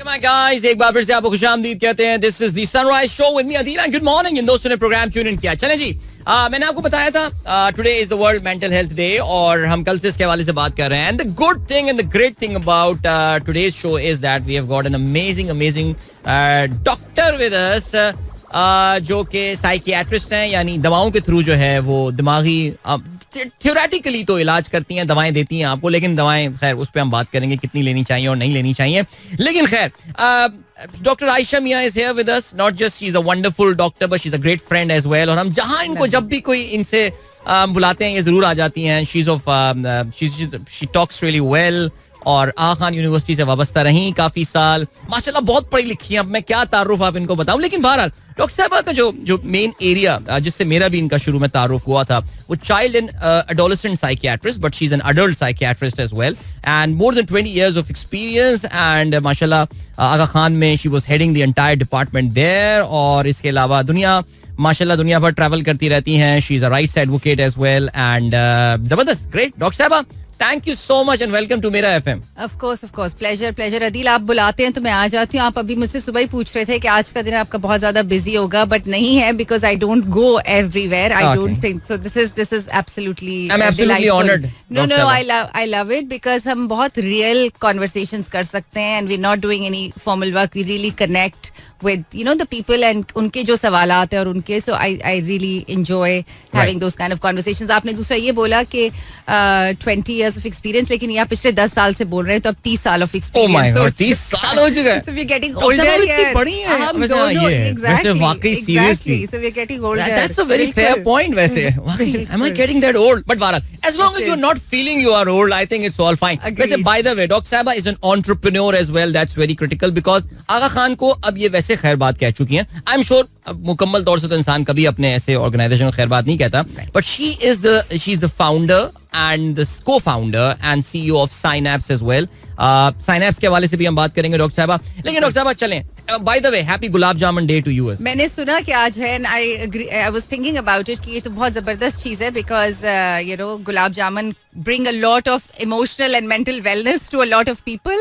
My guys, एक बार फिर से आपको खुशामदीद कहते हैं. This is the Sunrise Show with me Adeel and good morning. इन दोस्तों ने प्रोग्राम ट्यून इन किया. चलें जी, मैंने आपको बताया था today is the World Mental Health Day और हम कल से इसके हवाले से बात कर रहे हैं. And the good thing and the great thing about today's show is that we have got an amazing doctor with us जो कि साइकियाट्रिस्ट हैं, यानी दवाओं के थ्रू जो है वो दिमागी थ्योरेटिकली तो इलाज करती हैं, दवाएं देती हैं आपको, लेकिन दवाएं खैर उस पर हम बात करेंगे कितनी लेनी चाहिए और नहीं लेनी चाहिए. लेकिन खैर doctor Ayesha Mian is here with us. Not just she is a wonderful doctor but she is a great friend as well. और हम जहां इनको जब भी कोई इनसे बुलाते हैं ये जरूर आ जाती हैं. शी टॉक्स रियली वेल और आगा खान यूनिवर्सिटी से वाबस्ता रही काफी साल. माशाल्लाह बहुत पढ़ी लिखी हैं. अब मैं क्या तारुफ आप इनको बताऊं, लेकिन बहरहाल डॉक्टर साहबा का जो मेन एरिया जिससे मेरा भी इनका शुरू में तारुफ हुआ था वो child and adolescent psychiatrist, but she is an adult psychiatrist as well and more than 20 years of experience. And माशाल्लाह आगा खान में she was heading the entire department there. और इसके अलावा माशाल्लाह दुनिया भर ट्रैवल करती रहती हैं. She is a rights advocate as well and जबरदस्त. ग्रेट डॉक्टर साहबा, thank you so much and welcome to Mera FM. Of course pleasure Adeel. आप बुलाते हैं तो मैं आ जाती हूँ. आप अभी मुझसे सुबह ही पूछ रहे थे कि आज का दिन आपका बहुत ज्यादा बिजी होगा, बट नहीं है, because I don't go everywhere. I don't think so. This is absolutely I am absolutely honoured. No I love it because हम बहुत रियल कॉन्वर्सेशंस कर सकते हैं and we not doing any formal work. We really connect with the people and उनके जो सवालात है और उनके so I really enjoy having those kind of conversations. आपने दूसरा ये बोला कि 20 years of experience, लेकिन यहाँ पिछले 10 साल से बोल रहे हैं तो अब 30 साल of experience. Oh my God, 30 साल हो चुका है. So we're getting older here. बड़ी है हम दोनों exactly. Seriously. So we're getting older. That's a very fair point वैसे. Am I getting that old? But बहरहाल as long as you're not feeling you are old, I think it's all fine. वैसे by the way, Dr. Saiba is an entrepreneur as well. That's very critical because आगा खान को अब ये वैसे खैर बात कह चुकी हैं. आई एम श्योर मुकम्मल तौर से तो इंसान कभी अपने ऐसे ऑर्गेनाइजेशन को खैर बात नहीं कहता, but she is the founder and the co-founder and CEO of Synapse as well. Synapse के हवाले से भी हम बात करेंगे डॉक्टर साहबा. लेकिन डॉक्टर साहबा चलें, by the way happy gulab jamun day to you. मैंने सुना कि आज है, I was thinking about it कि ये तो बहुत जबरदस्त चीज है because gulab jamun bring a lot of emotional and mental wellness to a lot of people.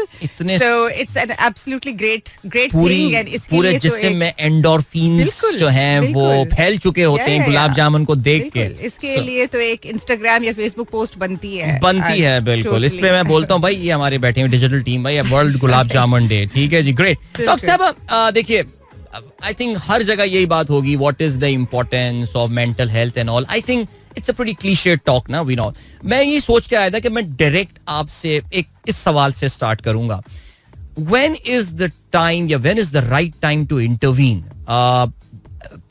So it's an absolutely great thing. And इसके पूरे लिए जिस्म में एंडोर्फिन्स जो हैं वो फैल चुके होते हैं गुलाब जामुन को देख के. इसके लिए तो एक इंस्टाग्राम या फेसबुक पोस्ट बनती है. बिल्कुल. इस पे मैं बोलता हूँ भाई ये हमारे बैठे हुए डिजिटल टीम भाई, वर्ल्ड गुलाब जामुन डे. ठीक है जी, ग्रेट. डॉक्टर साहब देखिए, आई थिंक हर जगह यही बात होगी, what is the importance of mental health and all. I think it's a pretty cliché talk ना, वी नो. मैं ये सोच के आया था कि मैं डायरेक्ट आपसे एक इस सवाल से स्टार्ट करूंगा. व्हेन इज द टाइम या when is the right time to intervene?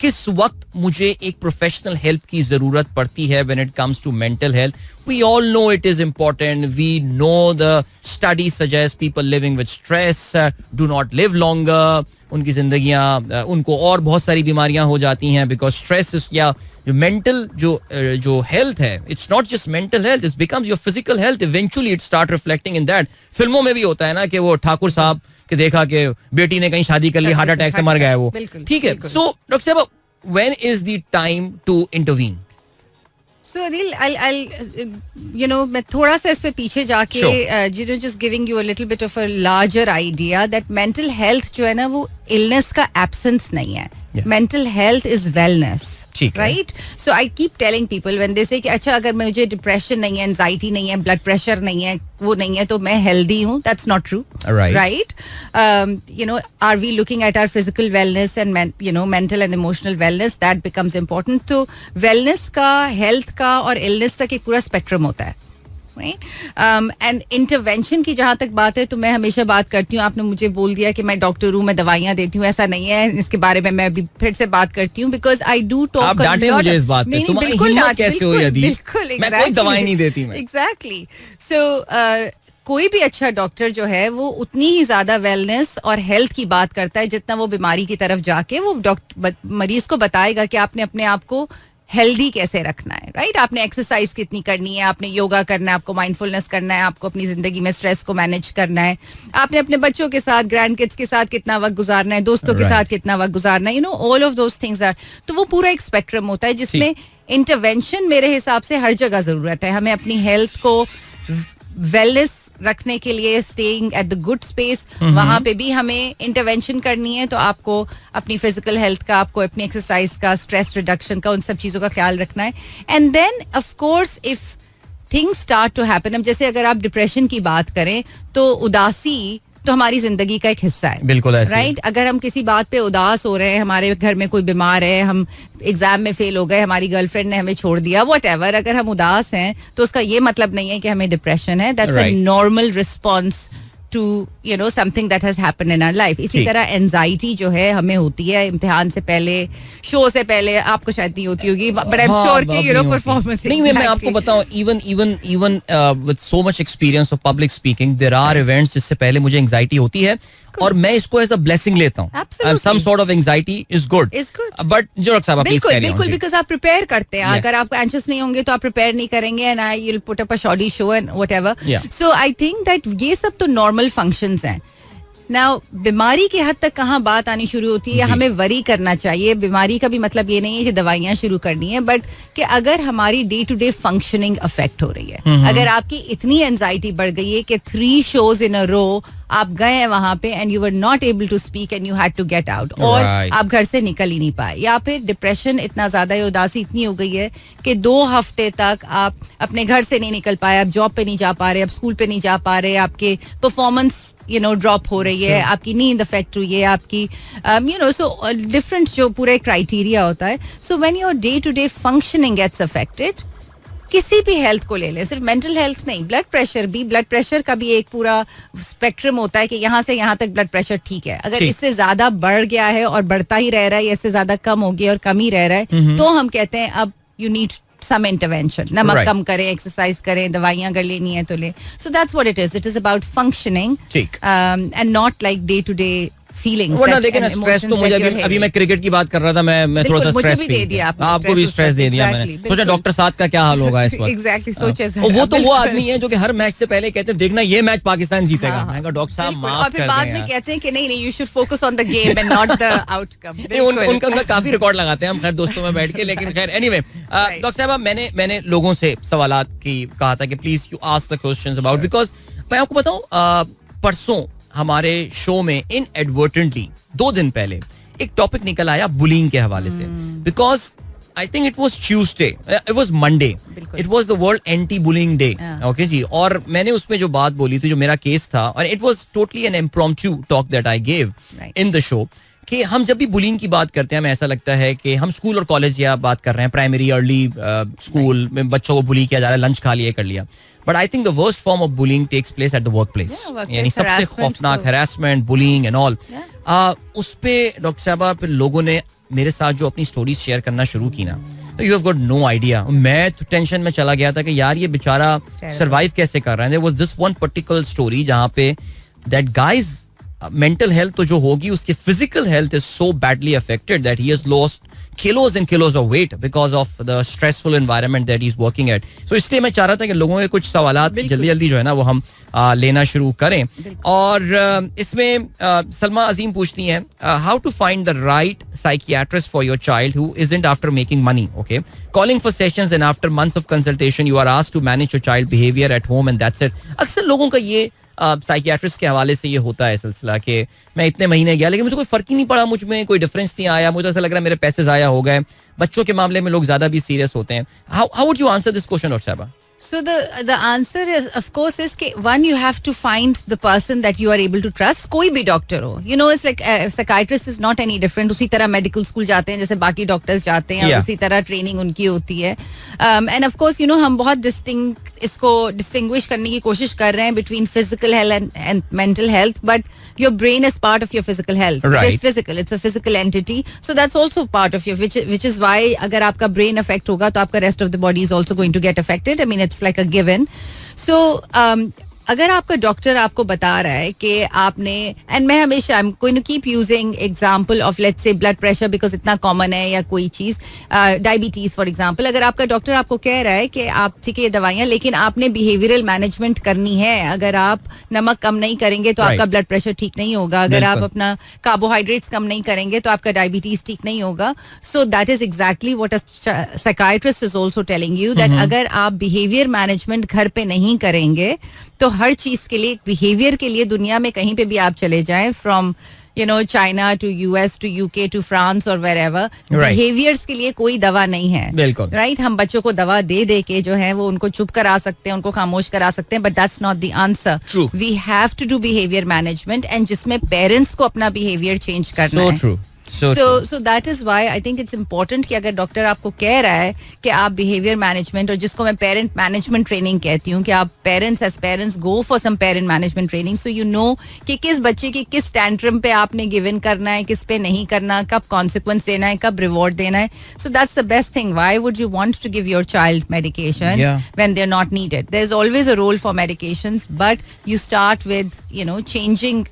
किस वक्त मुझे एक प्रोफेशनल हेल्प की जरूरत पड़ती है when it comes to mental health? We all know it is important. We know the studies suggest people living with stress do not live longer. उनकी जिंदगियां उनको और बहुत सारी बीमारियां हो जाती हैं बिकॉज स्ट्रेस या जो मेंटल जो हेल्थ है, it's not just mental health, it becomes your physical health. Eventually it start reflecting in that. फिल्मों में भी होता है ना कि वो ठाकुर साहब के देखा कि बेटी ने कहीं शादी कर ली, हार्ट अटैक से मर गया वो. ठीक है. सो डॉक्टर साहब, when is the time to intervene? So Adeel, I'll मैं थोड़ा सा इस पे पीछे जाके just giving you a little bit of a larger idea that mental health जो है ना वो illness का absence नहीं है. Mental health is wellness. Right? So I keep telling people when they say कि अच्छा अगर मुझे डिप्रेशन नहीं है, एंजाइटी नहीं है, ब्लड प्रेशर नहीं है, वो नहीं है तो मैं हेल्दी हूँ. That's not true. Right? Are we looking at our physical wellness and mental and emotional wellness? That becomes important. तो wellness का, health का और illness तक एक पूरा स्पेक्ट्रम होता है. एंड इंटरवेंशन की जहां तक बात है तो मैं हमेशा बात करती हूँ. आपने मुझे बोल दिया कि मैं डॉक्टर हूँ, मैं दवाइयां देती हूँ, ऐसा नहीं है. इसके बारे में मैं अभी फिर से बात करती हूँ बिकॉज आई डू टॉक. आप डांटे मुझे इस बात पे. तुम हिम्मत कैसे हो यदि मैं कोई दवाई नहीं देती. मैं एग्जैक्टली. सो कोई भी अच्छा डॉक्टर जो है वो उतनी ही ज्यादा वेलनेस और हेल्थ की बात करता है जितना वो बीमारी की तरफ जाके वो मरीज को बताएगा कि आपने अपने आप को हेल्दी कैसे रखना है. राइट? आपने एक्सरसाइज कितनी करनी है, आपने योगा करना है, आपको माइंडफुलनेस करना है, आपको अपनी जिंदगी में स्ट्रेस को मैनेज करना है, आपने अपने बच्चों के साथ, ग्रैंड किड्स के साथ कितना वक्त गुजारना है, दोस्तों के साथ कितना वक्त गुजारना है. All of those things are. तो वो पूरा एक स्पेक्ट्रम होता है जिसमें इंटरवेंशन मेरे हिसाब से हर जगह जरूरत है. हमें अपनी हेल्थ को वेलनेस रखने के लिए, staying at the good space, वहां पे भी हमें इंटरवेंशन करनी है. तो आपको अपनी फिजिकल हेल्थ का, आपको अपनी एक्सरसाइज का, स्ट्रेस रिडक्शन का, उन सब चीजों का ख्याल रखना है. And then of course if things start to happen, अब जैसे अगर आप डिप्रेशन की बात करें तो उदासी तो हमारी जिंदगी का एक हिस्सा है. बिल्कुल ऐसे, राइट. अगर हम किसी बात पे उदास हो रहे हैं, हमारे घर में कोई बीमार है, हम एग्जाम में फेल हो गए, हमारी गर्लफ्रेंड ने हमें छोड़ दिया, व्हाटएवर, अगर हम उदास हैं तो उसका ये मतलब नहीं है कि हमें डिप्रेशन है. That's a normal response to something that has happened in our life. इसी तरह एंजाइटी जो है हमें होती है इम्तिहान से पहले, शो से पहले. आपको शायद नहीं होती होगी, बट आई एम श्योर कि परफॉर्मेंस. नहीं, मैं आपको बताऊं, even with so much experience of public speaking, there are events जिससे पहले मुझे एंजाइटी होती है और मैं इसको एज अ ब्लेसिंग लेता हूँ. Some sort of anxiety is good, but जो डॉक्टर साहब प्लीज कैरी ऑन. बिल्कुल, बिकॉज़ आप प्रिपेयर करते हैं. अगर आप एंशियस नहीं होंगे तो आप प्रिपेयर नहीं करेंगे, and I will put up a shoddy show and whatever. So I think that ये सब तो नॉर्मल फंक्शंस हैं. नाउ बीमारी की हद तक कहाँ बात आनी शुरू होती है, हमें वरी करना चाहिए. बीमारी का भी मतलब ये नहीं है कि दवाइयाँ शुरू करनी है, बट कि अगर हमारी day to day functioning affect हो रही है, अगर आपकी इतनी एंजाइटी बढ़ गई है कि 3 shows in a row आप गए हैं वहां पे and you were not able to speak and you had to get out, और आप घर से निकल ही नहीं पाए, या फिर डिप्रेशन इतना ज्यादा है, उदासी इतनी हो गई है कि 2 हफ्ते तक आप अपने घर से नहीं निकल पाए, आप जॉब पे नहीं जा पा रहे, आप स्कूल पे नहीं जा पा रहे, आपके परफॉर्मेंस ड्रॉप हो रही है, आपकी नींद अफेक्ट हुई है, आपकी सो डिफरेंट जो पूरे क्राइटेरिया होता है. So when your day to day functioning gets affected, किसी भी हेल्थ को ले लें, सिर्फ मेंटल हेल्थ नहीं, ब्लड प्रेशर का भी एक पूरा स्पेक्ट्रम होता है कि यहाँ से यहाँ तक ब्लड प्रेशर ठीक है. अगर इससे ज्यादा बढ़ गया है और बढ़ता ही रह रहा है, या इससे ज्यादा कम हो गया और कम ही रह रहा है, तो हम कहते हैं अब यू नीड some intervention. नमक कम करें, एक्सरसाइज करें, दवाइयां अगर लेनी है तो ले. So that's what it is. It is about functioning and not like day to day feelings. वरना देखिए ना, स्ट्रेस तो मुझे अभी मैं क्रिकेट की बात कर रहा था, मैं थोड़ा सा स्ट्रेस भी दे दिया आपको भी स्ट्रेस दे दिया मैंने. सोचा डॉक्टर साहब का क्या हाल होगा इस वक्त. एग्जैक्टली, सोचे. वो तो वो आदमी है जो कि हर मैच से पहले कहते हैं देखना ये मैच पाकिस्तान जीतेगा. मैं कहा डॉक्टर साहब माफ कर दें, और फिर बाद में कहते हैं कि नहीं you should focus on the game and not the outcome. उनका काफी रिकॉर्ड लगाते हैं हम खैर दोस्तों में बैठ के, लेकिन खैर एनीवे. डॉक्टर साहब मैंने लोगों से सवालात की कहा था कि please you ask the questions about, because मैं आपको बताऊं, परसों हमारे शो में इनएडवर्टेंटली 2 दिन पहले एक टॉपिक निकल आया बुलिंग के हवाले से, because I think it was Tuesday, it was Monday, it was the world anti bullying day. Okay जी. और मैंने उसमें जो बात बोली थी, जो मेरा केस था, और it was totally an impromptu talk that I gave in the show, कि हम जब भी बुलिंग की बात करते हैं हमें ऐसा लगता है कि हम स्कूल और कॉलेज या बात कर रहे हैं, प्राइमरी अर्ली स्कूल में बच्चों को बुली किया जा रहा है, लंच खा लिया कर लिया. But I think the worst form of bullying takes place at the work place. यानी सबसे खौफनाक हैरेसमेंट, बुलिंग एंड ऑल. उस पे डॉक्टर साहबा फिर लोगों ने मेरे साथ जो अपनी स्टोरीज शेयर करना शुरू की ना, you have got no idea. मैं तो टेंशन में चला गया था कि यार ये बेचारा सर्वाइव कैसे कर रहा है. There was this one particular story जहाँ पे दैट गाइज मेंटल हेल्थ तो जो होगी, उसकी physical health is so badly affected that he has lost kilos and kilos of weight because of the stressful environment that he's working at. So इसलिए मैं चाह रहा था कि लोगों के कुछ सवालात जल्दी जो है ना वो हम लेना शुरू करें. और इसमें सलमा अजीम पूछती हैं, how to find the right psychiatrist for your child who isn't after making money, okay? Calling for sessions and after months of consultation you are asked to manage your child behavior at home and that's it. अक्सर लोगों का ये psychiatrist के हवाले से ये होता है सिलसिला कि मैं इतने महीने गया लेकिन मुझे कोई फर्क ही नहीं पड़ा, मुझ में कोई डिफरेंस नहीं आया, मुझे ऐसा लग रहा है मेरे पैसे जाया हो गए. बच्चों के मामले में लोग ज्यादा भी सीरियस होते हैं. How would you answer this question doctor साहबा? So the answer is of course is कि one you have to find the person that you are able to trust. कोई भी डॉक्टर हो, you know, it's like psychiatrist is not any different. उसी तरह medical school जाते हैं जैसे बाकी डॉक्टर्स जाते हैं, उसी तरह ट्रेनिंग उनकी होती है. End of course you know हम बहुत इसको डिस्टिंग्विश करने की कोशिश कर रहे हैं between physical health and mental health, but your brain is part of your physical health. Right. It's physical, it's a physical entity, so that's also part of your which is why अगर आपका brain affect होगा तो आपका rest of the body is also going to get affected. I mean it's like a given. So अगर आपका doctor आपको बता रहा है कि आपने, एंड मैं हमेशा I am going to keep using example of let's say blood pressure because इतना कॉमन है, या कोई चीज डायबिटीज फॉर एग्जांपल, अगर आपका डॉक्टर आपको कह रहा है कि आप ठीक है ये दवाइयां, लेकिन आपने बिहेवियरल मैनेजमेंट करनी है, अगर आप नमक कम नहीं करेंगे तो आपका ब्लड प्रेशर ठीक नहीं होगा, अगर आप अपना कार्बोहाइड्रेट्स कम नहीं करेंगे तो आपका डायबिटीज ठीक नहीं होगा. So that is exactly what a psychiatrist is also telling you, that अगर आप बिहेवियर मैनेजमेंट घर पे नहीं करेंगे तो हर चीज के लिए, बिहेवियर के लिए दुनिया में कहीं पे भी आप चले जाएं, from China to US to UK to France और वेरेवर, बिहेवियर्स के लिए कोई दवा नहीं है. बिल्कुल राइट. हम बच्चों को दवा दे दे के जो है वो उनको चुप करा सकते हैं, उनको खामोश करा सकते हैं, but that's not the answer. We have to do behaviour management, and जिसमें पेरेंट्स को अपना बिहेवियर चेंज करना है. So that is why I think it's important कि अगर डॉक्टर आपको कह रहा है कि आप बिहेवियर मैनेजमेंट, और जिसको मैं पेरेंट मैनेजमेंट ट्रेनिंग कहती हूँ, कि आप parents as parents go for some parent management training, so you know कि किस बच्चे की किस टैंट्रम पे आपने गिव इन करना है, किस पे नहीं करना, कब कॉन्सिक्वेंस देना है, कब रिवॉर्ड देना है. So that's the best thing. Why would you want to give your child medications when they're not needed? There's always a role for medications, but you start with changing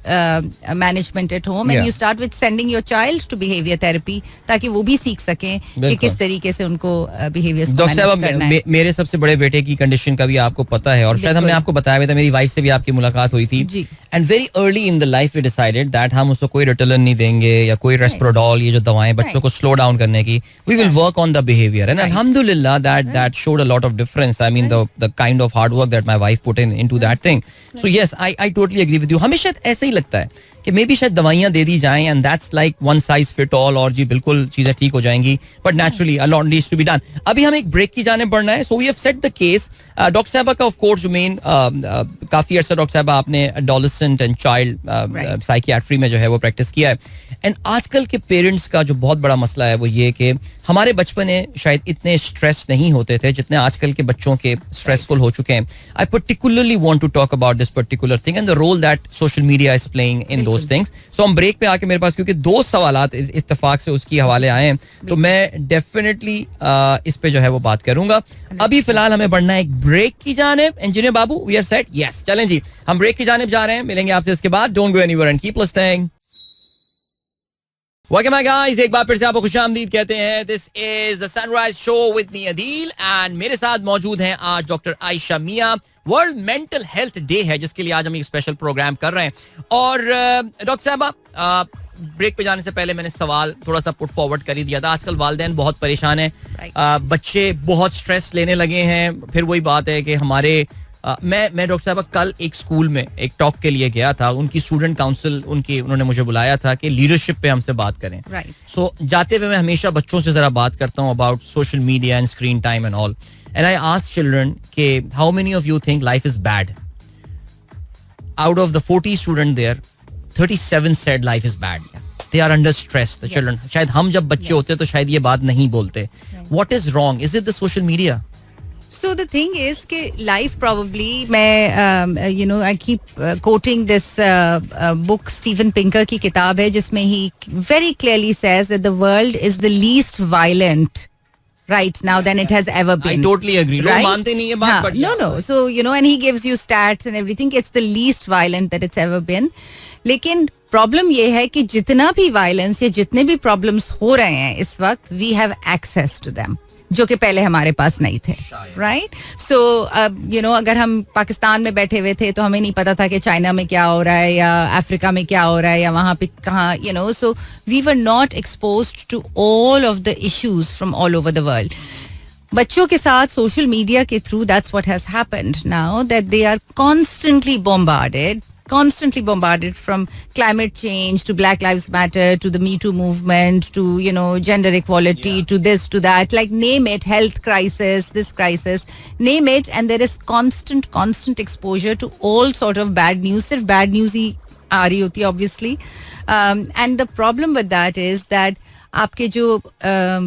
management at home, and you start with sending your child to behavior therapy, ताकि वो भी सीख सकें कि किस तरीके से उनको behaviors को मैनेज करना है. मेरे सबसे बड़े बेटे की कंडीशन का भी आपको पता है, और शायद हमने आपको बताया भी था, मेरी वाइफ से भी आपकी मुलाकात हुई थी. And very early in the life we decided that हम उसको कोई रिटलन नहीं देंगे या कोई रेस्प्रोडॉल, ये जो दवाएं बच्चों को स्लो डाउन करने की, we will work on the behaviour. And अल्हम्दुलिल्लाह that showed a lot of difference. I mean the kind of hard work that my wife put into that thing. So yes, I totally agree with you. हमें शायद ऐसे ही लगता है कि may be शायद दवाइयां दे दी जाएं and that's like one size fit all, और जी बिल्कुल चीजें ठीक हो जाएंगी, but naturally a lot needs to be done. अभी हम एक ब्रेक की जाने बढ़ना है. So we have set the case. Doctor साहबा का ऑफ कोर्स मेन काफी अर्सा डॉक्टर साहबा आपने एडोलेसेंट एंड चाइल्ड साइकियाट्री में जो है वो प्रैक्टिस किया है. एंड आजकल के पेरेंट्स का जो बहुत बड़ा मसला है वो ये कि हमारे बचपने शायद इतने स्ट्रेस नहीं होते थे जितने आजकल के बच्चों के स्ट्रेसफुल हो चुके हैं. I particularly want to talk about this particular thing and the role that social media is playing in those things. So हम ब्रेक पे आके, मेरे पास क्योंकि 2 सवालात इत्तेफाक से उसकी हवाले आए हैं, तो मैं डेफिनेटली इस पे जो है वो बात करूंगा. अभी फिलहाल हमें बढ़ना है एक ब्रेक की जानिब. इंजीनियर बाबू, वी आर सेट? यस, चलें जी, हम ब्रेक की जानिब जा रहे हैं. मिलेंगे आपसे इसके बाद. Don't go anywhere and keep listening. Welcome back guys, एक बार फिर से आपको खुशामदीद कहते हैं. This is the sunrise show with me Adeel, and मेरे साथ मौजूद हैं आज डॉक्टर आयशा मियां. वर्ल्ड मेंटल हेल्थ डे है जिसके लिए आज हम एक स्पेशल प्रोग्राम कर रहे हैं. और डॉक्टर साहबा, ब्रेक पे जाने से पहले मैंने सवाल थोड़ा सा पुट फॉरवर्ड कर ही दिया था. आजकल वालिदैन बहुत परेशान हैं, बच्चे बहुत स्ट्रेस लेने लगे हैं. फिर वही बात है कि हमारे मैं डॉक्टर साहब कल एक स्कूल में एक टॉक के लिए गया था. उनकी स्टूडेंट काउंसिल उन्होंने मुझे बुलाया था कि लीडरशिप पे हमसे बात करें. सो जाते हुए मैं हमेशा बच्चों से जरा बात करता हूँ about social media and screen time and all. And I ask children के how many of you think life is bad. Out of the 40 student there, 37 said life is bad. They are under stress, the children. शायद हम जब बच्चे होते तो शायद ये बात नहीं बोलते. What is wrong? Is it the social media? So the thing is कि life probably, मैं I keep quoting this book, Steven Pinker की किताब है जिसमें he very clearly says that the world is the least violent right now than it has ever been. I totally agree. Right? लोग मानते नहीं ये बात, but no. So and he gives you stats and everything. It's the least violent that it's ever been. लेकिन problem ये है कि जितना भी वायलेंस या जितने भी प्रॉब्लम्स हो रहे हैं इस वक्त, we have access to them, जो कि पहले हमारे पास नहीं थे. राइट. सो अगर हम पाकिस्तान में बैठे हुए थे तो हमें नहीं पता था कि चाइना में क्या हो रहा है या अफ्रीका में क्या हो रहा है या वहां पे कहाँ so we were not exposed to all of the issues from all over the world. बच्चों के साथ सोशल मीडिया के through that's what has happened now, that they are constantly bombarded from climate change to Black Lives Matter to the Me Too movement to gender equality to this to that, like name it, health crisis, this crisis, name it, and there is constant exposure to all sort of bad news. Sirf bad news hi aa rahi hoti obviously, and the problem with that is that आपके जो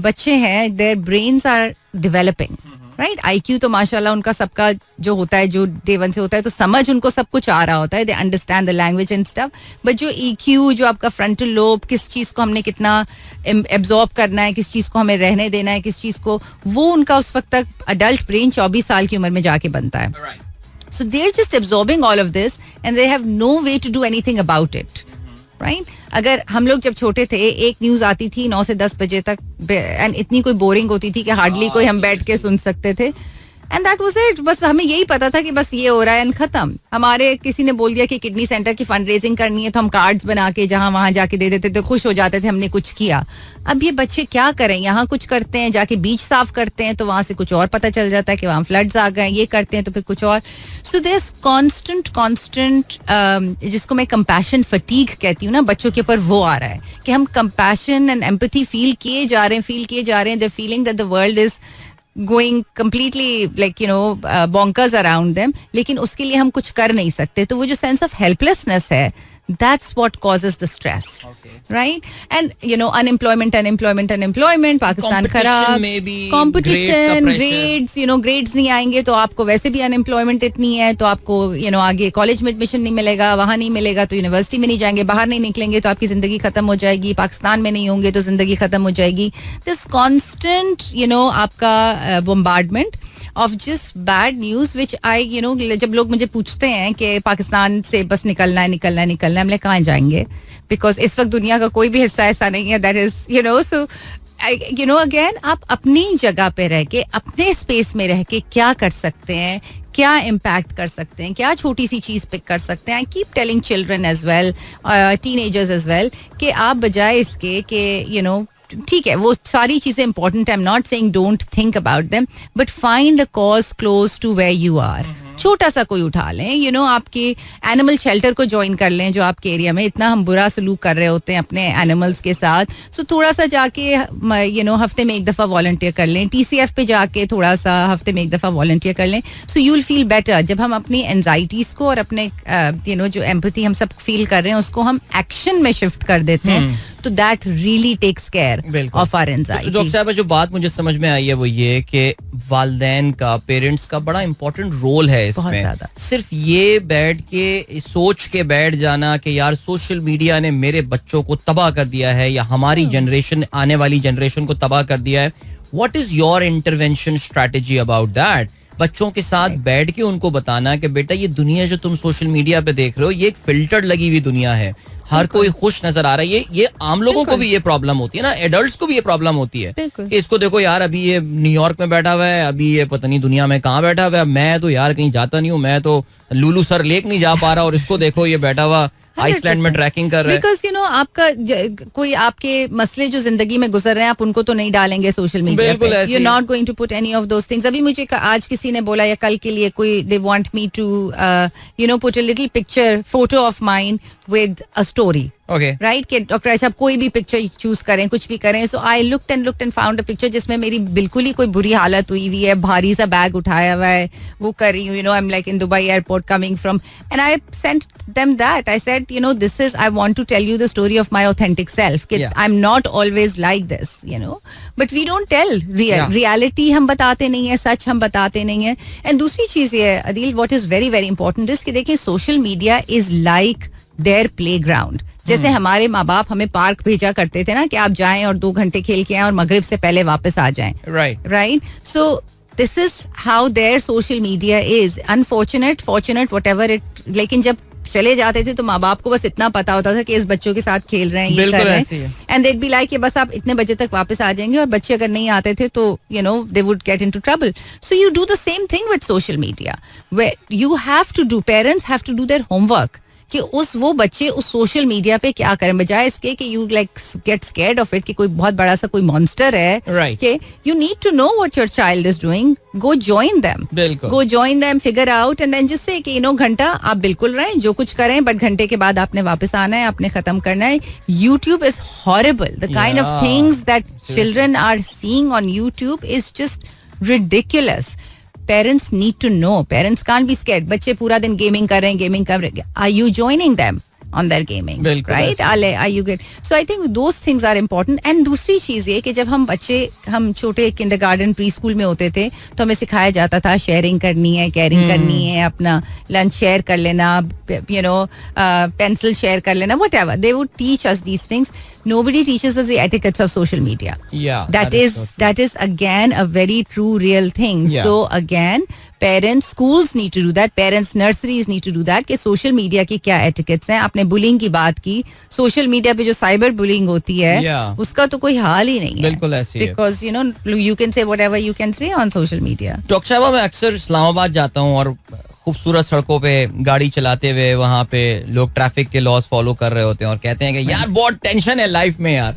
बच्चे हैं, their brains are developing. Right. IQ तो माशाल्लाह उनका सबका जो होता है, जो डे 1 से होता है, तो समझ उनको सब कुछ आ रहा होता है, they understand the language and stuff. But जो EQ, जो आपका फ्रंटल लोब, किस चीज को हमने कितना एब्जॉर्ब करना है, किस चीज को हमें रहने देना है, किस चीज को, वो उनका उस वक्त तक अडल्ट ब्रेन 24 साल की उम्र में जाके बनता है. So they are just absorbing all of this and they have no way to do anything about it. Right. अगर हम लोग जब छोटे थे, एक न्यूज आती थी 9 से 10 बजे तक, एंड इतनी कोई बोरिंग होती थी कि हार्डली कोई हम बैठ के सुन सकते थे. And that was it. बस हमें यही पता था कि बस ये हो रहा है एंड खत्म. हमारे किसी ने बोल दिया कि किडनी सेंटर की फंड रेजिंग करनी है, तो हम कार्ड्स बना के जहां वहां जाके दे देते थे, खुश हो जाते थे हमने कुछ किया. अब ये बच्चे क्या करें, यहाँ कुछ करते हैं, जाके बीच साफ करते हैं तो वहां से कुछ और पता चल जाता है कि वहां फ्लड्स आ गए, ये करते हैं तो फिर कुछ और. सो देयर इज कांस्टेंट जिसको मैं कंपैशन फटीग कहती हूँ ना, बच्चों के ऊपर वो आ रहा है कि हम कंपैशन एंड एम्पैथी फील किए जा रहे हैं. They feeling that the world is going completely like bonkers around them, लेकिन उसके लिए हम कुछ कर नहीं सकते. तो वो जो sense of helplessness है, that's what causes the stress. Okay. Right? And unemployment, Pakistan खराब, competition, grades नहीं आएंगे तो आपको वैसे भी unemployment इतनी है, तो आपको आगे कॉलेज में एडमिशन नहीं मिलेगा, वहां नहीं मिलेगा तो यूनिवर्सिटी में नहीं जाएंगे, बाहर नहीं निकलेंगे तो आपकी जिंदगी खत्म हो जाएगी, पाकिस्तान में नहीं होंगे तो जिंदगी खत्म हो जाएगी. दिस कॉन्स्टेंट आपका bombardment of just bad news which I जब लोग मुझे पूछते हैं कि पाकिस्तान से बस निकलना है, हम लोग कहाँ जाएंगे, बिकॉज इस वक्त दुनिया का कोई भी हिस्सा ऐसा नहीं है that is so again आप अपनी जगह पे रह के, अपने स्पेस में रह के क्या कर सकते हैं, क्या इम्पैक्ट कर सकते हैं, क्या छोटी सी चीज पिक कर सकते हैं. I keep telling children as well, teenagers as well, कि आप बजाय इसके कि ठीक है वो सारी चीजें इंपॉर्टेंट है, I am not saying don't think about them, but find a cause close to where you are. छोटा सा कोई उठा लें, आपके एनिमल शेल्टर को ज्वाइन कर लें जो आपके एरिया में. इतना हम बुरा सलूक कर रहे होते हैं अपने एनिमल्स के साथ, सो थोड़ा सा जाके हफ्ते में एक दफा वॉलंटियर कर लें. TCF पे जाके थोड़ा सा हफ्ते में एक दफा वॉलंटियर कर लें, so you will feel better. जब हम अपनी एंजाइटीज को और अपने जो एम्पैथी हम सब फील कर रहे हैं उसको हम एक्शन में शिफ्ट कर देते हैं, तो that really takes care of our anxiety. Doctor साहब, जो बात मुझे समझ में आई है वो ये कि वालिदैन का, पेरेंट्स का बड़ा इंपॉर्टेंट रोल है इसमें. सिर्फ ये बैठ के सोच के बैठ जाना कि यार सोशल मीडिया ने मेरे बच्चों को तबाह कर दिया है या हमारी जनरेशन, आने वाली जनरेशन को तबाह कर दिया है. What is your intervention strategy about that? बच्चों के साथ बैठ के उनको बताना कि बेटा ये दुनिया जो तुम सोशल मीडिया पे देख रहे हो, ये एक फिल्टर लगी हुई दुनिया है, हर कोई खुश नजर आ रहा है. ये आम लोगों को भी ये प्रॉब्लम होती है ना, एडल्ट्स को भी ये प्रॉब्लम होती है कि इसको देखो यार, अभी ये न्यूयॉर्क में बैठा हुआ है, अभी ये पता नहीं दुनिया में कहाँ बैठा हुआ है, मैं तो यार कहीं जाता नहीं हूँ, मैं तो लुलू सर लेक नहीं जा पा रहा, और इसको देखो ये बैठा हुआ आइसलैंड में ट्रैकिंग कर रहा है. बिकॉज आपका कोई आपके मसले जो जिंदगी में गुजर रहे हैं, आप उनको तो नहीं डालेंगे सोशल मीडिया पे. You are not going to put any of those things. अभी मुझे आज किसी ने बोला या कल के लिए कोई, they want me to put a little picture, photo of mine with a story. Okay. Right कि डॉक्टर आयशा, आप कोई भी पिक्चर चूज करें, कुछ भी करें. So I looked and found a picture जिसमें मेरी बिल्कुल ही कोई बुरी हालत हुई हुई है, भारी सा बैग उठाया हुआ है, वो कर रही हूँ, I am like in Dubai airport coming from, and I sent them that. I said, this is, I want to tell you the story of my authentic self. I'm not always like this, but we don't tell reality. हम बताते नहीं है, सच हम बताते नहीं है. And दूसरी चीज ये है Adeel, what is very very important is कि देखिए social media is like their playground. जैसे हमारे माँ बाप हमें पार्क भेजा करते थे ना कि आप जाएं और 2 घंटे खेल के आएं और मगरिब से पहले वापस आ जाएं. Right. So this is how their social media is. Unfortunate, fortunate, whatever it. लेकिन जब चले जाते थे तो माँ बाप को बस इतना पता होता था कि इस बच्चों के साथ खेल रहे हैं, ये कर रहे हैं, एंड they'd be like कि बस आप इतने बजे तक वापस आ जाएंगे, और बच्चे अगर नहीं आते थे तो they would get into trouble. So you do the same thing with social media, where you have to do, parents have to do their homework कि वो बच्चे उस सोशल मीडिया पे क्या करें, बजाय इसके कि you like get scared of it कि कोई बहुत बड़ा सा कोई मॉन्स्टर है. कि you need to know what your child is doing, go join them, figure out, and then just say कि घंटा आप बिल्कुल रहें, जो कुछ करें, बट घंटे के बाद आपने वापस आना है, आपने खत्म करना है. YouTube is horrible. The kind of things that children are seeing on YouTube is just ridiculous. Parents need to know. Parents can't be scared. बच्चे पूरा दिन गेमिंग कर रहे हैं. Are you joining them on their gaming? Right? Are you good? So I think those things are important. And दूसरी चीज ये कि जब हम छोटे किंडरगार्टन, प्री स्कूल में होते थे तो हमें सिखाया जाता था शेयरिंग करनी है, केयरिंग करनी है, अपना लंच शेयर कर लेना, पेंसिल शेयर कर लेना, whatever. They would teach us these things. Nobody teaches us the etiquettes of social media. Yeah, that is again a very true, real thing. Yeah. So again, parents, schools need to do that, parents, nurseries need to do that, कि social media के क्या etiquettes हैं. आपने bullying की बात की, social media पे जो साइबर बुलिंग होती है उसका तो कोई हाल ही नहीं है. बिल्कुल ऐसी है. Because you know you can say whatever you can say on social media. Doctor साहब, मैं अक्सर इस्लामाबाद जाता हूँ और खूबसूरत सड़कों पे गाड़ी चलाते हुए वहाँ पे लोग ट्रैफिक के लॉज फॉलो कर रहे होते हैं और कहते हैं कि यार बहुत टेंशन है लाइफ में यार.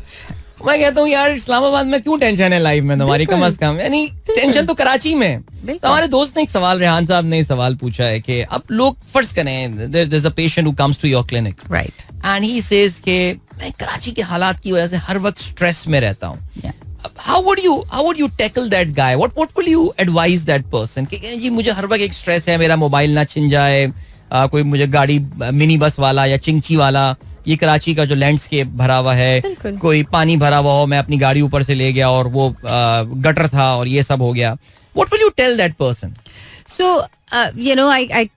मैं कहता हूँ यार इस्लामाबाद में क्यों टेंशन है लाइफ में तुम्हारी, कम अज कम. यानी टेंशन तो कराची में. तो हमारे दोस्त ने एक सवाल, रेहान साहब ने सवाल पूछा है कि अब लोग फर्ज करें there is a patient who comes to your clinic, right, and he says कि मैं कराची के हालात की वजह से हर वक्त स्ट्रेस में रहता हूँ. How would you tackle that guy? What will you advise that person? कि जी मुझे हर वक्त एक स्ट्रेस है, मेरा मोबाइल ना छिन जाए, कोई मुझे गाड़ी मिनी बस वाला या चिंची वाला, ये कराची का जो लैंडस्केप भरा हुआ है, कोई पानी भरा हुआ हो, मैं अपनी गाड़ी ऊपर से ले गया और वो गटर था और ये सब हो गया. What will you tell that person? So you know, I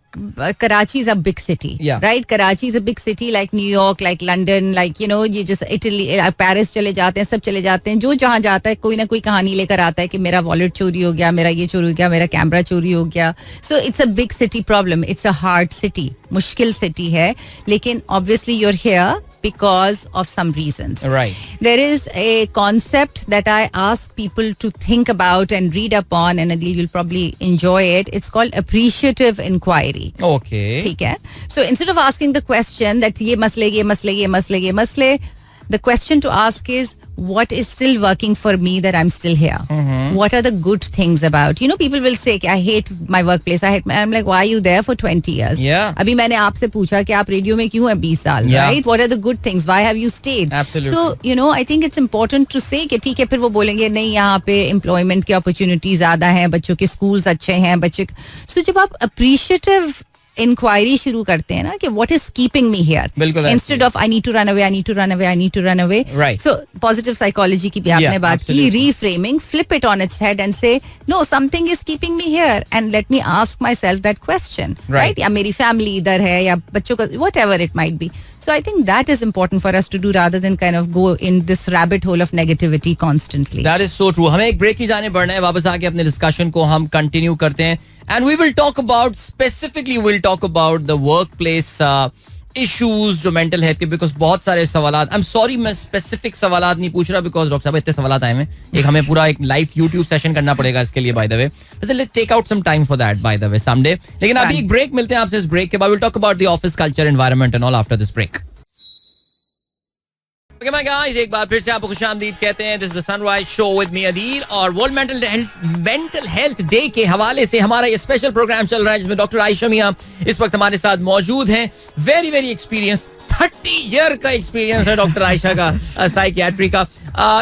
Karachi is a big city, right? Karachi is a big city like New York, like London, like you know, ये just Italy, Paris चले जाते हैं, सब चले जाते हैं. जो जहाँ जाता है कोई ना कोई कहानी लेकर आता है कि मेरा वॉलेट चोरी हो गया, मेरा ये चोरी हो गया, मेरा कैमरा चोरी हो गया. So it's a big city problem. It's a hard city, मुश्किल city है. लेकिन obviously you're here because of some reasons. Right. There is a concept that I ask people to think about and read up on, and Adeel will probably enjoy it. It's called appreciative inquiry. Okay. ठीक है. So instead of asking the question that ये मसले, the question to ask is, what is still working for me that I'm still here? What are the good things about? You know, people will say, I hate my workplace. I'm like, why are you there for 20 years? Yeah. अभी मैंने आपसे पूछा कि आप radio में क्यों हैं 20 साल, right? What are the good things? Why have you stayed? Absolutely. So, you know, I think it's important to say कि ठीक है, फिर वो बोलेंगे नहीं यहाँ पे employment की opportunity ज्यादा है, बच्चों के schools अच्छे हैं, बच्चे. So जब आप appreciative इंक्वायरी शुरू करते हैं ना कि what is keeping me here, instead of I need to run away, right. So positive psychology की भी आपने बात की, reframing, flip it on its head and say no, something is keeping me here and let me ask myself that question, right? या मेरी family इधर है या बच्चों का, whatever it might be. So I think that is important for us to do rather than kind of go in this rabbit hole of negativity constantly. That is so true. हमें एक break की जाने बढ़ना है, वापस आके अपने discussion को हम कंटिन्यू करते हैं. And we will talk about, specifically we'll talk about the workplace issues जो मेंटल हेल्थ के, बिकॉज बहुत सारे सवालात. आई एम सॉरी मैं स्पेसिफिक सवालात नहीं पूछ रहा बिकॉज डॉक्टर साहब इतने सवालात आए हैं, एक हमें पूरा एक लाइव यूट्यूब सेशन करना पड़ेगा इसके लिए, by the way. Let's take out some time for that by the way someday. लेकिन अभी एक ब्रेक मिलते हैं आपसे. इस ब्रेक के बाद will talk about the office culture, environment and all after this break. Okay, my guys, एक बार फिर से आपको खुशामदीद कहते हैं. This is the sunrise show with me Adeel, और वर्ल्ड मेंटल हेल्थ डे के हवाले से हमारा ये स्पेशल प्रोग्राम चल रहा है जिसमें डॉक्टर आयशा मियां इस वक्त हमारे साथ मौजूद हैं. वेरी वेरी एक्सपीरियंस, 30 ईयर का एक्सपीरियंस है डॉक्टर आयशा का साइकियाट्री का.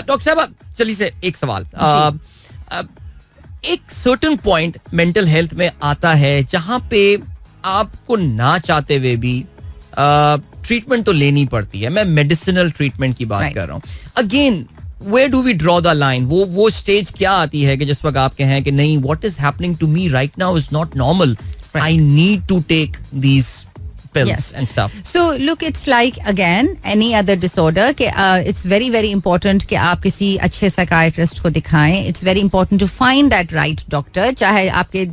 डॉक्टर साहब चलिए से एक सवाल. एक सर्टेन पॉइंट मेंटल हेल्थ में आता है जहां पे आपको ना चाहते हुए भी ट्रीटमेंट तो लेनी पड़ती है. मैं मेडिसिनल ट्रीटमेंट की बात कर रहा हूँ. Again, where do we draw the line? वो स्टेज क्या आती है कि जिस वक्त आप कहें कि नहीं, what is happening to me right now is not normal. I need to take these pills and stuff. So look, it's like again any other disorder कि it's very very important कि आप किसी अच्छे psychiatrist को दिखाएं. It's very important to find that right doctor. चाहे आपके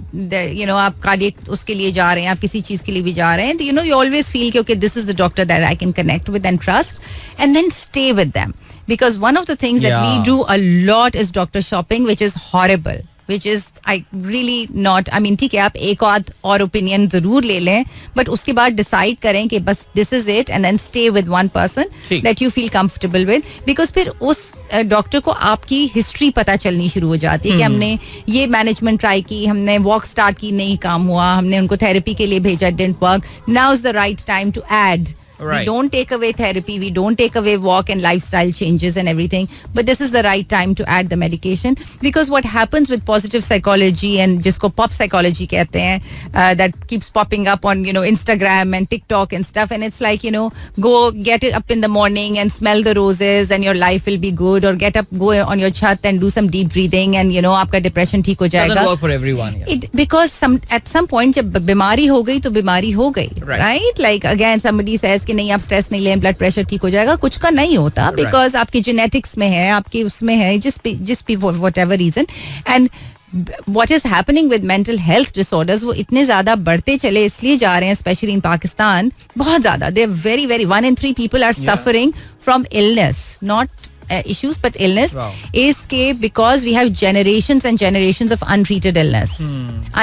you know आप cardiac उसके लिए जा रहे हैं, आप किसी चीज के लिए भी जा रहे हैं, you know you always feel कि okay, this is the doctor that I can connect with and trust, and then stay with them, because one of the things that we do a lot is doctor shopping, which is horrible. Which is I really not, I mean ठीक है, आप एक और opinion जरूर ले लें, but उसके बाद डिसाइड करें कि बस this is it, and then stay with one person that you feel comfortable with, because फिर उस डॉक्टर को आपकी हिस्ट्री पता चलनी शुरू हो जाती है कि हमने ये मैनेजमेंट ट्राई की, हमने वॉक स्टार्ट की, नहीं काम हुआ, हमने उनको थेरेपी के लिए भेजा, didn't work, now is the right time to add. Right. We don't take away therapy, we don't take away walk and lifestyle changes and everything, but this is the right time to add the medication, because what happens with positive psychology and jisko pop psychology kehte hain, that keeps popping up on, you know, Instagram and TikTok and stuff, and it's like, you know, go get it up in the morning and smell the roses and your life will be good, or get up, go on your chat and do some deep breathing and you know aapka depression theek ho jayega. Doesn't work for everyone. Because at some point jab bimari ho gayi to bimari ho gayi, right? Like again somebody says कि नहीं आप stress नहीं लें, blood pressure ठीक हो जाएगा, कुछ का नहीं होता, बिकॉज आपकी जेनेटिक्स में है, आपकी उसमें है, जिस भी whatever reason. And what is happening with mental health disorders, वो इतने ज्यादा बढ़ते चले इसलिए जा रहे हैं, especially in Pakistan, बहुत ज्यादा. They're very, very, 1 in 3 people are suffering from illness, not issues but illness. Wow. Is because we have generations and generations of untreated illness,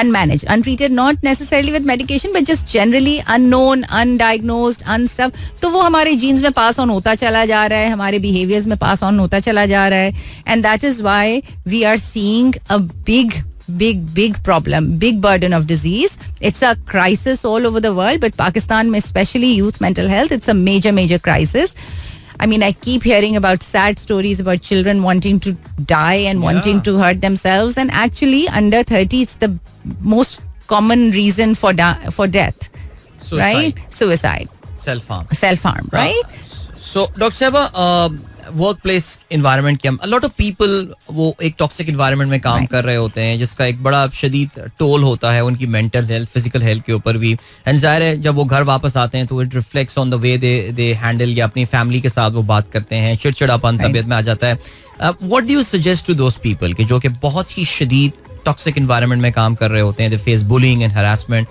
unmanaged, untreated, not necessarily with medication but just generally unknown, undiagnosed, unstuff. तो वो हमारे genes में pass on होता चला जा रहा है, हमारे behaviors में pass on होता चला जा रहा है, and that is why we are seeing a big problem, big burden of disease. It's a crisis all over the world, but Pakistan में especially youth mental health, it's a major crisis. I mean, I keep hearing about sad stories about children wanting to die and wanting to hurt themselves. And actually, under 30, it's the most common reason for death. Suicide. Right? Suicide. Self-harm, right? So, Dr. Seba, workplace environment के, a lot of people वो एक toxic environment में काम कर रहे होते हैं जिसका एक बड़ा शदीद टोल होता है उनकी मेंटल हेल्थ, फिजिकल हेल्थ के ऊपर भी. एंड जाहिर है जब वो घर वापस आते हैं तो it reflects on the way they handle या अपनी फैमिली के साथ वो बात करते हैं, चिड़चिड़ापन तबीयत में आ जाता है. What do you suggest to those people कि जो कि बहुत ही शदीद टॉक्सिक इन्वायरमेंट में काम कर रहे होते हैं, they face bullying and harassment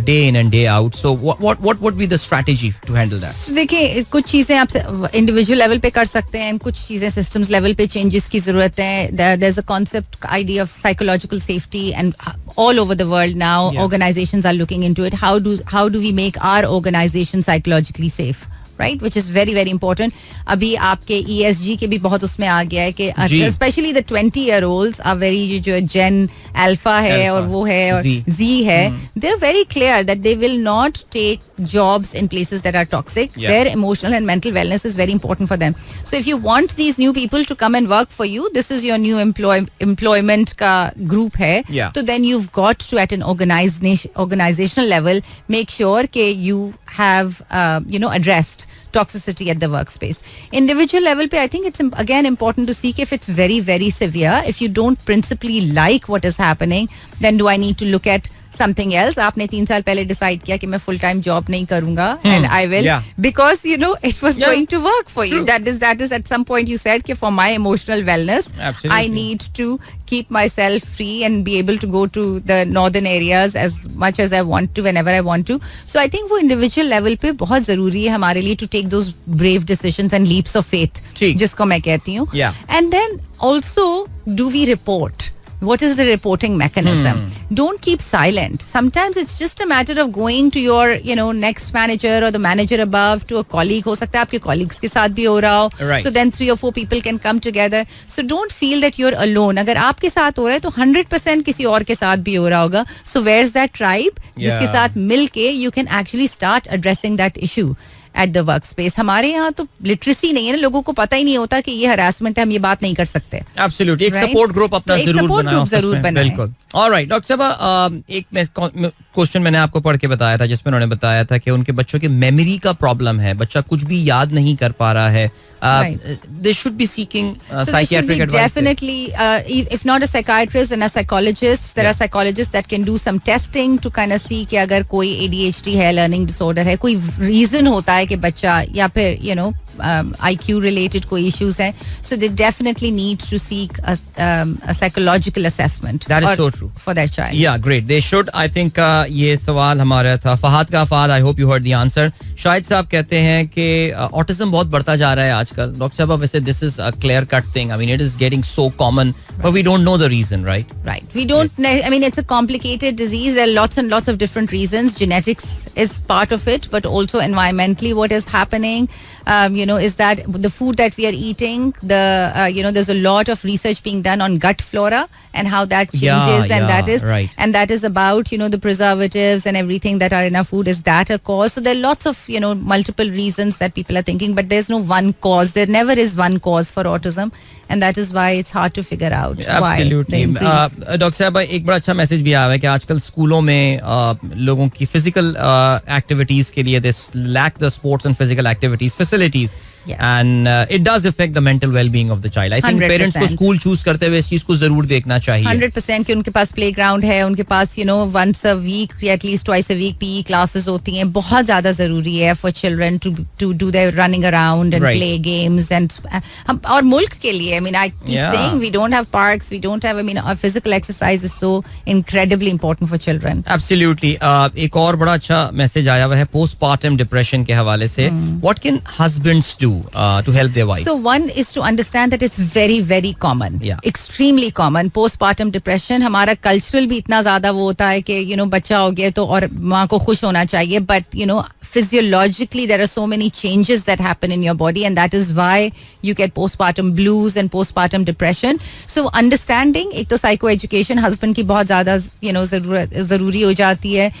day in and day out, so what would be the strategy to handle that? So, देखिए कुछ चीजें आप इंडिविजुअल लेवल पे कर सकते हैं, कुछ चीजें सिस्टम्स लेवल पे चेंजेस की जरूरत है. There's a concept, idea of psychological safety, and all over the world now organizations are looking into it. How do we make our organization psychologically safe? Right, which is very very important. अभी आपके ESG के भी बहुत उसमें आ गया है कि especially the 20-year-olds are very, जो Gen Alpha है और वो है और Z है, they're very clear that they will not take jobs in places that are toxic. Their emotional and mental wellness is very important for them. So if you want these new people to come and work for you, this is your new employment का group है. So then you've got to, at an organizational level, make sure कि you have addressed toxicity at the workspace. Individual level pe, I think it's again important to see if it's very very severe. If you don't principally like what is happening, then do I need to look at something else? आपने 3 साल पहले decide किया कि मैं full time job नहीं करूंगा and I will because it was going to work for you. That is at some point you said कि for my emotional wellness, I need to keep myself free and be able to go to the northern areas as much as I want to whenever I want to. So I think वो individual level पे बहुत जरूरी है हमारे लिए to take those brave decisions and leaps of faith, जिसको मैं कहती हूँ. And then also, do we report? What is the reporting mechanism? Don't keep silent. Sometimes it's just a matter of going to your, next manager or the manager above, to a colleague. हो सकता है आपके colleagues के साथ भी हो रहा हो. So then 3 or 4 people can come together. So don't feel that you're alone. अगर आपके साथ हो रहा है तो 100% किसी और के साथ भी हो रहा होगा. So where's that tribe? जिसके साथ मिलके you can actually start addressing that issue at the workspace. हमारे यहाँ तो लिटरेसी नहीं है ना, लोगों को पता ही नहीं होता कि ये हरासमेंट है, हम ये बात नहीं कर सकते. Absolutely. एक सपोर्ट ग्रुप अपना जरूर बनाएं. बिल्कुल. ऑलराइट डॉक्टर साहब, एक क्वेश्चन मैंने आपको पढ़ के बताया था जिसमें उन्होंने बताया था कि उनके बच्चों की मेमोरी का प्रॉब्लम है, बच्चा कुछ भी याद नहीं कर पा रहा है. They should be seeking psychiatric advice. Definitely, if not a psychiatrist, then a psychologist. There are psychologists that can do some testing to kind of see कि अगर कोई ADHD है, learning disorder है, कोई reason होता है कि बच्चा, या फिर IQ related कोई issues है, so they definitely need to seek a psychological assessment. That is so true for their child. Yeah, great. They should. I think ये सवाल हमारा था फहाद का. Fahad, I hope you heard the answer. Shahid साहब कहते हैं कि ऑटिज्म बहुत बढ़ता जा रहा है आजकल. डॉक्टर साहब, वैसे this is a clear cut thing. I mean, it is getting so common, but we don't know the reason, right? Right. We don't. I mean, it's a complicated disease. There are lots and lots of different reasons. Genetics is part of it, but also environmentally, what is happening, is that the food that we are eating, there's a lot of research being done on gut flora and how that changes, and that is about, the preservatives and everything that are in our food. Is that a cause? So there are lots of, multiple reasons that people are thinking, but there's no one cause. There never is one cause for autism, and that is why it's hard to figure out. Absolutely. Doctor साहब, एक बड़ा अच्छा message भी आया है कि आजकल स्कूलों में लोगों की फिजिकल एक्टिविटीज के लिए they lack the sports and physical activities facilities. Yes. and it does affect the mental well-being of the child. I think 100%. parents को स्कूल चूज करते हुए इस चीज को जरूर देखना चाहिए. 100% कि उनके पास प्ले ग्राउंड है, उनके पास once a week या at least twice a week PE classes होती हैं. बहुत ज्यादा जरूरी है for children to do their running around and Right. play games and और मुल्क के लिए, I mean, I keep saying we don't have parks, we don't have, I mean, our physical exercise is so incredibly important for children. Absolutely. एक और बड़ा अच्छा message आया हुआ है postpartum depression के हवाले से. What can husbands do to help their wives? So one is to understand that it's very very common, extremely common. Postpartum depression हमारा cultural भी इतना ज्यादा वो होता है कि बच्चा हो गया तो और माँ को खुश होना चाहिए, but physiologically there are so many changes that happen in your body and that is why you get postpartum blues and postpartum depression. So understanding, एक तो psycho education husband की बहुत ज्यादा जरूरी हो जाती है.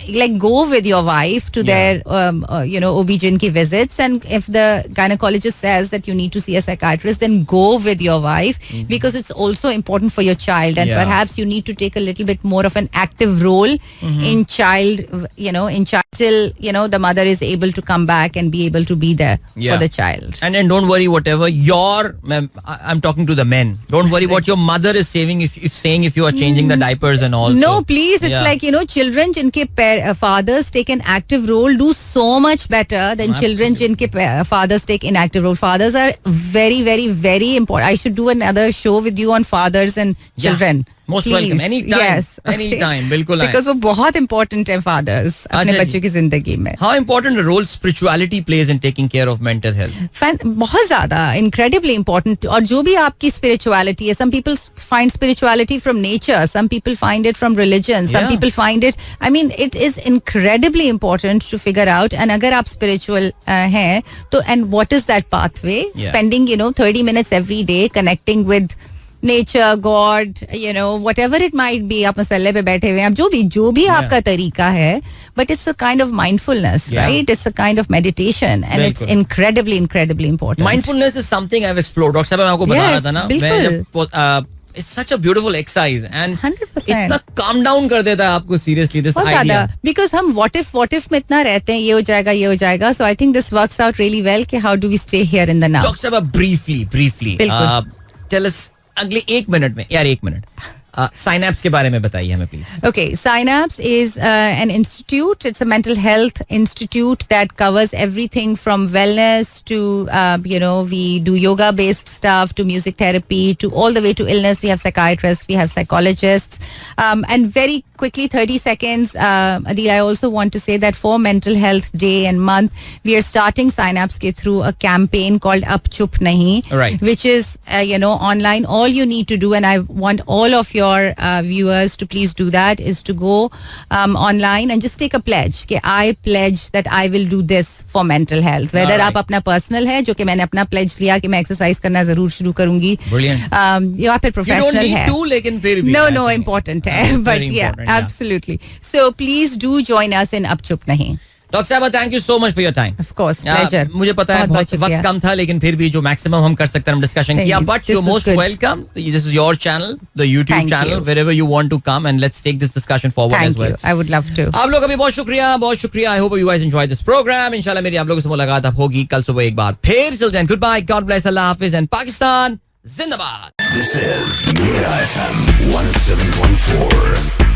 Like go with your wife to their OB-GYN ki visits, and if the gynecologist says that you need to see a psychiatrist, then go with your wife because it's also important for your child, and perhaps you need to take a little bit more of an active role in child, till the mother is able to come back and be able to be there for the child. And then don't worry whatever I'm talking to the men, don't worry what your mother is saying if you are changing the diapers and all. No, please, it's like children jinke fathers take an active role do so much better than children jinke fathers take inactive role. Fathers are very very very important. I should do another show with you on fathers and children. Most Please. welcome. Anytime. Yes. Anytime. बिल्कुल. Because वो बहुत important है fathers अपने बच्चों की जिंदगी में. How important a role spirituality plays in taking care of mental health? बहुत ज्यादा, incredibly important. और जो भी आपकी spirituality है, some people find spirituality from nature, some people find it from religion, some people find it, I mean, it is incredibly important to figure out. And अगर आप spiritual हैं, तो and what is that pathway? Spending 30 minutes every day connecting with nature, God, whatever it might be. आप मसल्ले पे बैठे हुए हैं, आप जो भी आपका तरीका है, but it's a kind of mindfulness, right? It's a kind of meditation and it's incredibly important. Mindfulness is something I've explored. Doctor साहब मैं आपको बता रहा था ना, मैं it's such a beautiful exercise and 100% इतना calm down कर देता है आपको seriously this idea. Because हम what if में इतना रहते हैं, ये हो जाएगा. So I think this works out really well कि how do we stay here in the now. Doctor साहब briefly tell us अगले 1 मिनट में, यार 1 मिनट, Synapse के बारे में बताइए हमें please. Okay, Synapse is an institute. It's a mental health institute that covers everything from wellness to we do yoga based stuff to music therapy to all the way to illness. We have psychiatrists, we have psychologists, and very quickly 30 seconds, Adeel, I also want to say that for Mental Health Day and month we are starting Synapse ke through a campaign called Ab Chup Nahi, which is online. All you need to do, and I want all of your viewers to please do that, is to go online and just take a pledge कि I pledge that I will do this for mental health. Whether आप अपना personal है, जो कि मैंने अपना pledge लिया कि मैं exercise करना जरूर शुरू करूंगी, या फिर professional है. You don't need to, लेकिन फिर भी no important है, but yeah, absolutely. So please do join us in Ab Chup Nahi. Doctor साहब thank you so much for your time. Of course, pleasure. मुझे पता है बहुत वक्त कम था, लेकिन फिर भी जो मैक्सिमम हम कर सकते हैं हम डिस्कशन किया. But you most welcome. This is your channel, the YouTube channel, wherever you want to come and let's take this discussion forward as well. I would love to. आप लोग का भी बहुत शुक्रिया. I hope you guys enjoy this programme. इंशाल्लाह मेरी आप लोगों से मुलाकात होगी कल सुबह एक बार फिर. Till then, good bye, God bless, अल्लाह हाफिज एंड पाकिस्तान जिंदाबाद. This is Mera FM 107.4.